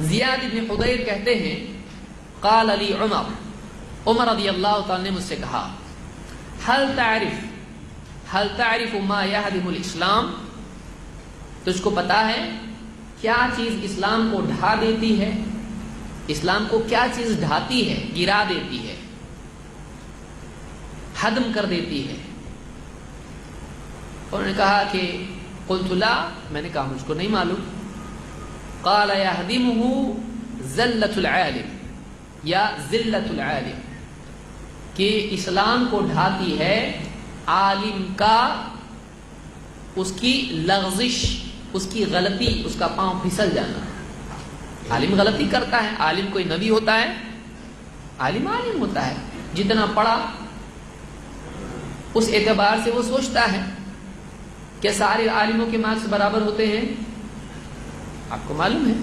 زیاد بن حضیر کہتے ہیں قال علی عمر رضی اللہ تعالی نے مجھ سے کہا هل تعرف ما يهدم الاسلام، تجھ کو پتا ہے کیا چیز اسلام کو ڈھا دیتی ہے، اسلام کو کیا چیز ڈھاتی ہے، گرا دیتی ہے، ہدم کر دیتی ہے؟ انہوں نے کہا کہ قلت لا، میں نے کہا مجھ کو نہیں معلوم۔ قال يهدمه ذلة العالم یا ذلت العالم، کہ اسلام کو ڈھاتی ہے عالم کا، اس کی لغزش، اس کی غلطی، اس کا پاؤں پھسل جانا۔ عالم غلطی کرتا ہے، عالم کوئی نبی ہوتا ہے؟ عالم ہوتا ہے، جتنا پڑھا اس اعتبار سے وہ سوچتا ہے کہ سارے عالموں کے مارکس برابر ہوتے ہیں؟ آپ کو معلوم ہے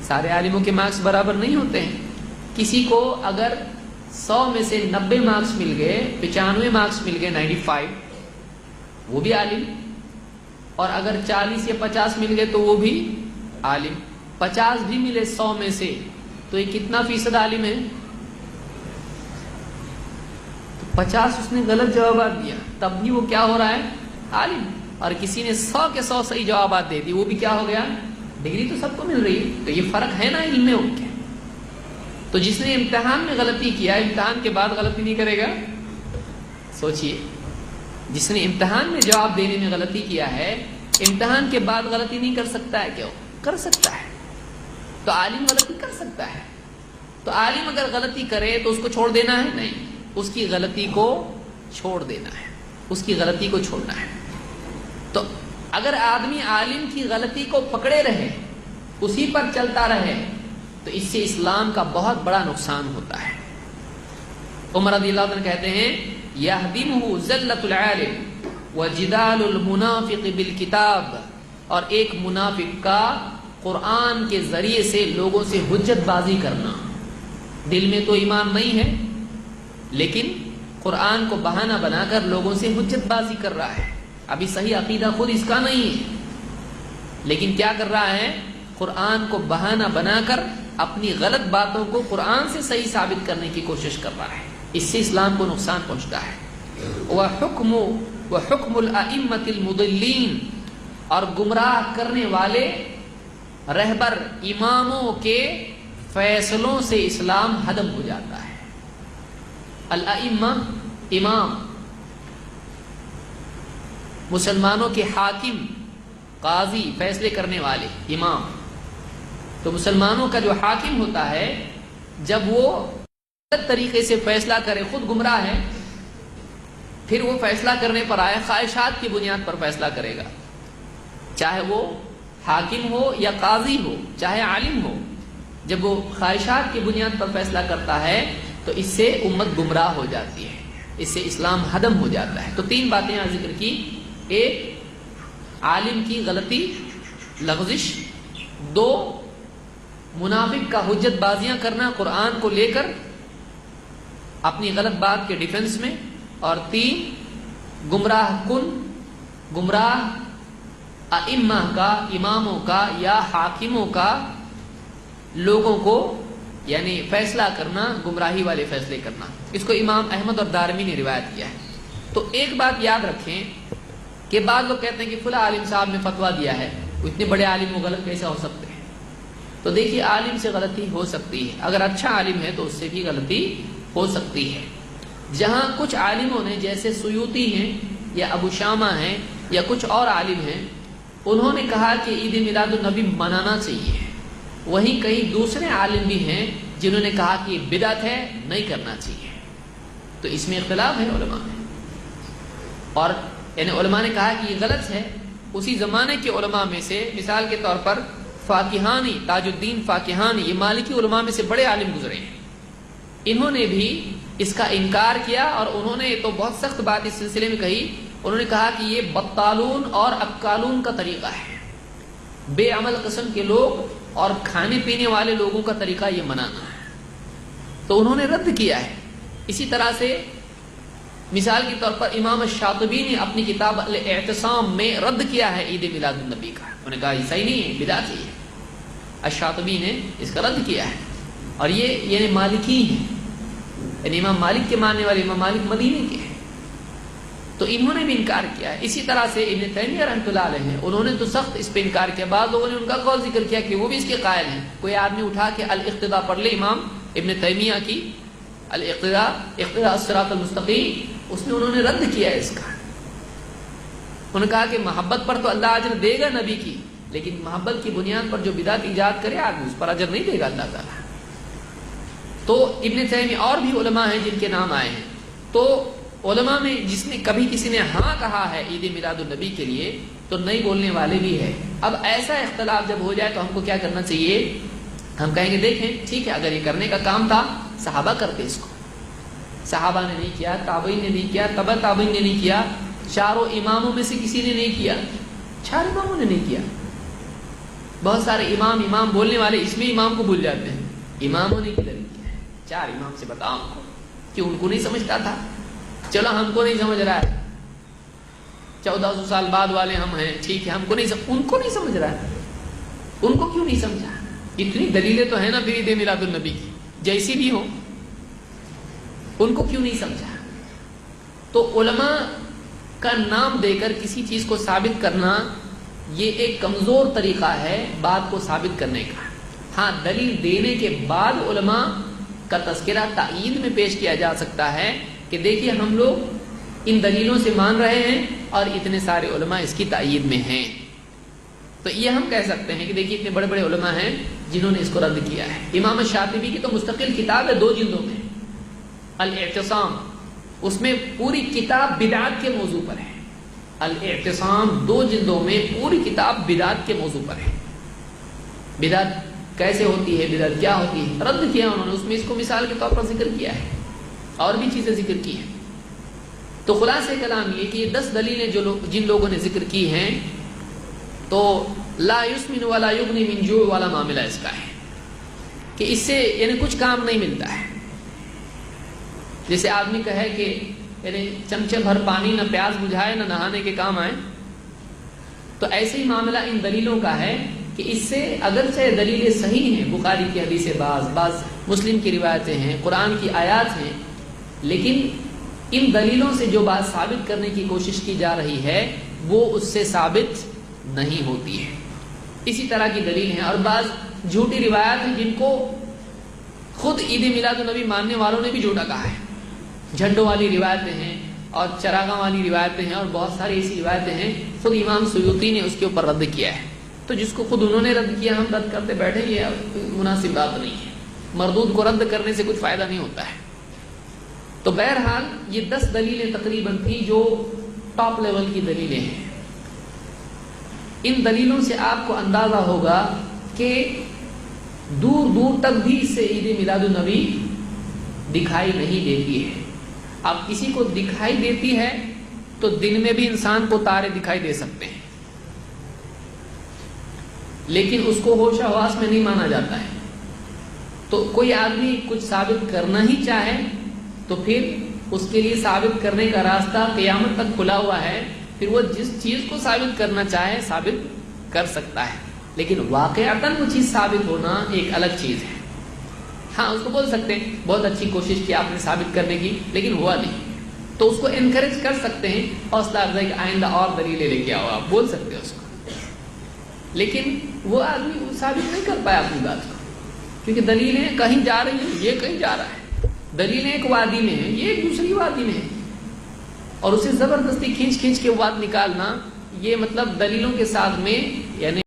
سارے عالموں کے مارکس برابر نہیں ہوتے ہیں۔ کسی کو اگر 100 میں سے 90 مارکس مل گئے، 95 مارکس مل گئے، 95، وہ بھی عالم، اور اگر 40 یا 50 مل گئے تو وہ بھی عالم۔ 50 بھی ملے 100 میں سے تو یہ کتنا فیصد عالم ہے؟ 50 اس نے غلط جوابات دیا، تب بھی وہ کیا ہو رہا ہے؟ عالم۔ اور کسی نے 100 کے 100 صحیح جوابات دے دی، وہ بھی کیا ہو گیا؟ ڈگری تو سب کو مل رہی ہے۔ تو یہ فرق ہے نا علم میں ان کے۔ تو جس نے امتحان میں غلطی کیا، امتحان کے بعد غلطی نہیں کرے گا؟ سوچئے، جس نے امتحان میں جواب دینے میں غلطی کیا ہے، امتحان کے بعد غلطی نہیں کر سکتا ہے؟ کیوں کر سکتا ہے؟ تو عالم غلطی کر سکتا ہے۔ تو عالم اگر غلطی کرے تو اس کو چھوڑ دینا ہے؟ نہیں، اس کی غلطی کو چھوڑ دینا ہے، اس کی غلطی کو چھوڑنا ہے۔ تو اگر آدمی عالم کی غلطی کو پکڑے رہے، اسی پر چلتا رہے، تو اس سے اسلام کا بہت بڑا نقصان ہوتا ہے۔ عمر رضی اللہ عنہ کہتے ہیں یہدمہ ذلۃ العالم وجدال المنافق بالکتاب، اور ایک منافق کا قرآن کے ذریعے سے لوگوں سے حجت بازی کرنا۔ دل میں تو ایمان نہیں ہے، لیکن قرآن کو بہانہ بنا کر لوگوں سے حجت بازی کر رہا ہے۔ ابھی صحیح عقیدہ خود اس کا نہیں ہے، لیکن کیا کر رہا ہے؟ قرآن کو بہانہ بنا کر اپنی غلط باتوں کو قرآن سے صحیح ثابت کرنے کی کوشش کر رہا ہے۔ اس سے اسلام کو نقصان پہنچتا ہے۔ وحکم الائمۃ المضلین، اور گمراہ کرنے والے رہبر اماموں کے فیصلوں سے اسلام ہدم ہو جاتا ہے۔ الائمہ امام، مسلمانوں کے حاکم، قاضی، فیصلے کرنے والے، امام۔ تو مسلمانوں کا جو حاکم ہوتا ہے، جب وہ غلط طریقے سے فیصلہ کرے، خود گمراہ ہے، پھر وہ فیصلہ کرنے پر آئے، خواہشات کی بنیاد پر فیصلہ کرے گا، چاہے وہ حاکم ہو یا قاضی ہو، چاہے عالم ہو۔ جب وہ خواہشات کی بنیاد پر فیصلہ کرتا ہے تو اس سے امت گمراہ ہو جاتی ہے، اس سے اسلام ہدم ہو جاتا ہے۔ تو 3 باتیں یہاں ذکر کی، ایک عالم کی غلطی، لغزش، 2 منافق کا حجت بازیاں کرنا قرآن کو لے کر اپنی غلط بات کے ڈیفنس میں، اور 3 گمراہ ائمہ کا، اماموں کا یا حاکموں کا لوگوں کو یعنی فیصلہ کرنا، گمراہی والے فیصلے کرنا۔ اس کو امام احمد اور دارمی نے روایت کیا ہے۔ تو ایک بات یاد رکھیں کہ بعض لوگ کہتے ہیں کہ فلاں عالم صاحب نے فتویٰ دیا ہے، وہ اتنے بڑے عالم وہ غلط کیسے ہو سکتے ہیں؟ تو دیکھیے، عالم سے غلطی ہو سکتی ہے، اگر اچھا عالم ہے تو اس سے بھی غلطی ہو سکتی ہے۔ جہاں کچھ عالموں نے، جیسے سیوطی ہیں یا ابو شامہ ہیں یا کچھ اور عالم ہیں، انہوں نے کہا کہ عید میلاد النبی منانا چاہیے، وہیں کئی دوسرے عالم بھی ہیں جنہوں نے کہا کہ یہ بدعت ہے، نہیں کرنا چاہیے۔ تو اس میں اختلاف ہے علماء میں، اور یعنی علماء نے کہا کہ یہ غلط ہے۔ اسی زمانے کے علماء میں سے مثال کے طور پر فاقہانی، تاج الدین فاقہانی، یہ مالکی علماء میں سے بڑے عالم گزرے ہیں، انہوں نے بھی اس کا انکار کیا، اور انہوں نے تو بہت سخت بات اس سلسلے میں کہی۔ انہوں نے کہا کہ یہ بطالون اور اکالون کا طریقہ ہے، بے عمل قسم کے لوگ اور کھانے پینے والے لوگوں کا طریقہ یہ منانا ہے، تو انہوں نے رد کیا ہے۔ اسی طرح سے مثال کے طور پر امام الشاطبی نے اپنی کتاب الاعتصام میں رد کیا ہے عید میلاد النبی کا، انہوں نے کہا یہ صحیح نہیں ہے، بدعت ہے۔ الشاطبی نے اس کا رد کیا ہے، اور یہ یعنی مالکی ہیں، یعنی امام مالک کے ماننے والے امام مالک مدینے کے ہیں، تو انہوں نے بھی انکار کیا ہے۔ اسی طرح سے ابن تیمیہ رحمۃ اللہ علیہ ہیں، انہوں نے تو سخت اس پہ انکار کیا، بعض لوگوں نے ان کا قول ذکر کیا کہ وہ بھی اس کے قائل ہیں۔ کوئی آدمی اٹھا کے الاقتداء پڑھ لے امام ابن تیمیہ کی الاقتداء الصراط المستقیم، اس میں انہوں نے رد کیا ہے اس کا۔ انہوں نے کہا کہ محبت پر تو اللہ اجر دے گا نبی کی، لیکن محبت کی بنیاد پر جو بدعت ایجاد کرے آدمی اس پر اجر نہیں دے گا اللہ تعالیٰ۔ تو ابن تیمیہ اور بھی علماء ہیں جن کے نام آئے ہیں، تو علماء میں جس نے کبھی کسی نے ہاں کہا ہے عید میلاد النبی کے لیے تو نہیں بولنے والے بھی ہیں۔ اب ایسا اختلاف جب ہو جائے تو ہم کو کیا کرنا چاہیے؟ ہم کہیں گے دیکھیں ٹھیک ہے، اگر یہ کرنے کا کام تھا صحابہ کرتے اس کو، صحابہ نے نہیں کیا، تابعین نے نہیں کیا، تبع تابعین نے نہیں کیا، چاروں اماموں میں سے کسی نے نہیں کیا، چار اماموں نے نہیں کیا۔ بہت سارے امام بولنے والے اس میں امام کو بھول جاتے ہیں، اماموں نے کدھر کیا ہے؟ چار امام سے بتاؤ ہم کو کہ ان کو نہیں سمجھتا تھا، چلو ہم کو نہیں سمجھ رہا ہے، 1400 سال بعد والے ہم ہیں، ٹھیک ہے ہم کو نہیں ان کو نہیں سمجھ رہا ہے، ان کو کیوں نہیں سمجھا؟ اتنی دلیلیں تو ہیں نا پھر عید میلاد النبی کی جیسی بھی ہو، ان کو کیوں نہیں سمجھا؟ تو علماء کا نام دے کر کسی چیز کو ثابت کرنا یہ ایک کمزور طریقہ ہے بات کو ثابت کرنے کا۔ ہاں دلیل دینے کے بعد علماء کا تذکرہ تائید میں پیش کیا جا سکتا ہے کہ دیکھیے ہم لوگ ان دلیلوں سے مان رہے ہیں اور اتنے سارے علماء اس کی تائید میں ہیں، تو یہ ہم کہہ سکتے ہیں کہ دیکھیے اتنے بڑے بڑے علماء ہیں جنہوں نے اس کو رد کیا ہے۔ امام شاطبی کی تو مستقل کتاب ہے 2 جلدوں میں، الاعتصام، اس میں پوری کتاب بدعات کے موضوع پر ہے۔ الاعتصام 2 جلدوں میں پوری کتاب بدعات کے موضوع پر ہے، بدعت کیسے ہوتی ہے، بدعت کیا ہوتی ہے، رد کیا انہوں نے، اس میں اس کو مثال کے طور پر ذکر کیا ہے، اور بھی چیزیں ذکر کی ہیں۔ تو خلاصہ کلام یہ کہ یہ 10 دلیلیں جن لوگوں نے ذکر کی ہیں، تو لا یسمن ولا یغنی من جوع والا معاملہ اس کا ہے کہ اس سے یعنی کچھ کام نہیں ملتا ہے۔ جیسے آدمی کہے کہ یعنی چمچے بھر پانی نہ پیاس بجھائے نہ نہانے کے کام آئے، تو ایسے ہی معاملہ ان دلیلوں کا ہے کہ اس سے اگرچہ دلیلیں صحیح ہیں، بخاری کی حدیث بعض مسلم کی روایتیں ہیں، قرآن کی آیات ہیں، لیکن ان دلیلوں سے جو بات ثابت کرنے کی کوشش کی جا رہی ہے وہ اس سے ثابت نہیں ہوتی ہے۔ اسی طرح کی دلیل ہیں، اور بعض جھوٹی روایات ہیں جن کو خود عید میلاد النبی ماننے والوں نے بھی جھوٹا کہا ہے۔ جھنڈوں والی روایتیں ہیں اور چراغاں والی روایتیں ہیں، اور بہت ساری ایسی روایتیں ہیں، خود امام سیوطی نے اس کے اوپر رد کیا ہے۔ تو جس کو خود انہوں نے رد کیا ہم رد کرتے بیٹھے، یہ مناسب بات نہیں ہے، مردود کو رد کرنے سے کچھ فائدہ نہیں ہوتا ہے۔ تو بہرحال یہ 10 دلیلیں تقریباً تھیں جو ٹاپ لیول کی دلیلیں ہیں۔ ان دلیلوں سے آپ کو اندازہ ہوگا کہ دور دور تک بھی اس سے عید میلاد النبی دکھائی نہیں دیتی ہے۔ اب کسی کو دکھائی دیتی ہے تو دن میں بھی انسان کو تارے دکھائی دے سکتے ہیں، لیکن اس کو ہوش حواس میں نہیں مانا جاتا ہے۔ تو کوئی آدمی کچھ ثابت کرنا ہی چاہے تو پھر اس کے لیے ثابت کرنے کا راستہ قیامت تک کھلا ہوا ہے، پھر وہ جس چیز کو ثابت کرنا چاہے ثابت کر سکتا ہے، لیکن واقعتاً وہ چیز ثابت ہونا ایک الگ چیز ہے۔ ہاں اس کو بول سکتے ہیں بہت اچھی کوشش کی آپ نے ثابت کرنے کی لیکن ہوا نہیں، تو اس کو انکریج کر سکتے ہیں، حوصلہ افزائی کہ آئندہ اور دلیلیں لے کے آؤ، آپ بول سکتے ہیں اس کو، لیکن وہ آدمی ثابت نہیں کر پایا اپنی بات کو، کیونکہ دلیلیں کہیں جا رہی ہیں، یہ کہیں جا رہا ہے، دلیلیں ایک وادی میں ہیں، یہ ایک دوسری وادی میں ہے، اور اسے زبردستی کھینچ کے بات نکالنا، یہ مطلب دلیلوں کے ساتھ میں یعنی